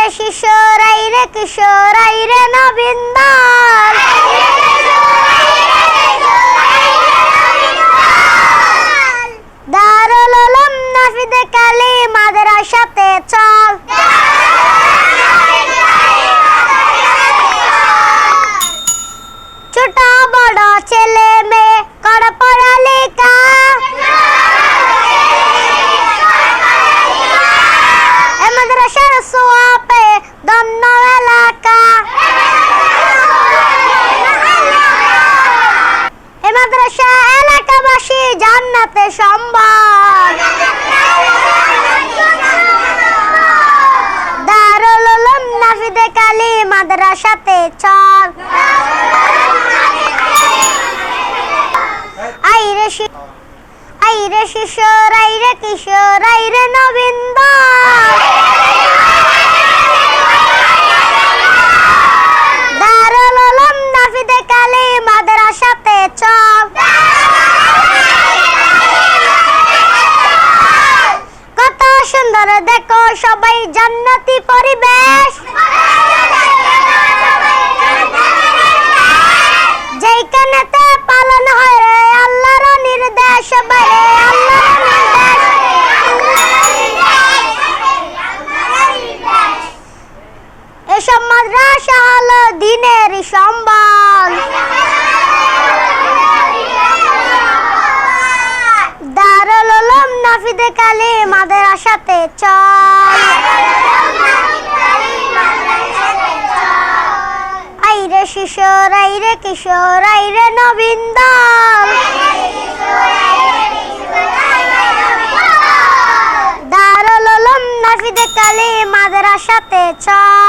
শিশোর আইরে কিশোর আইরে নবীন দল দারুল উলুম নাফিদে কালী মাদ্রাসাতে চল ছোট বড় ছেলে মেয়ে কর পড়ালেখা এ মাদ্রাসার সোয়াবে ধন্য এলাকা এ মাদ্রাসা এলাকাবাসী জান্নাতে সম্ভব দারুল উলুম নাফিদে কালী মাদ্রাসাতে চল আইরে শিশোর আইরে কিশোর আইরে নবীন দল দারুল উলুম নাফিদে কালী মাদ্রাসাতে চল কত সুন্দর দেখো সবাই জান্নাতি পরিবেশ যেখানেতে পালন হয় রে আল্লাহর নির্দেশ বাইরে আল্লাহর নির্দেশ এসব মাদ্রাসা হলো দ্বীনের সম্বল দারুল উলুম নাফিদে কালী মাদ্রাসাতে চল আইরে শিশোর আইরে কিশোর আইরে নবীন দল দারুল উলুম নাফিদে কালী মাদ্রাসাতে চল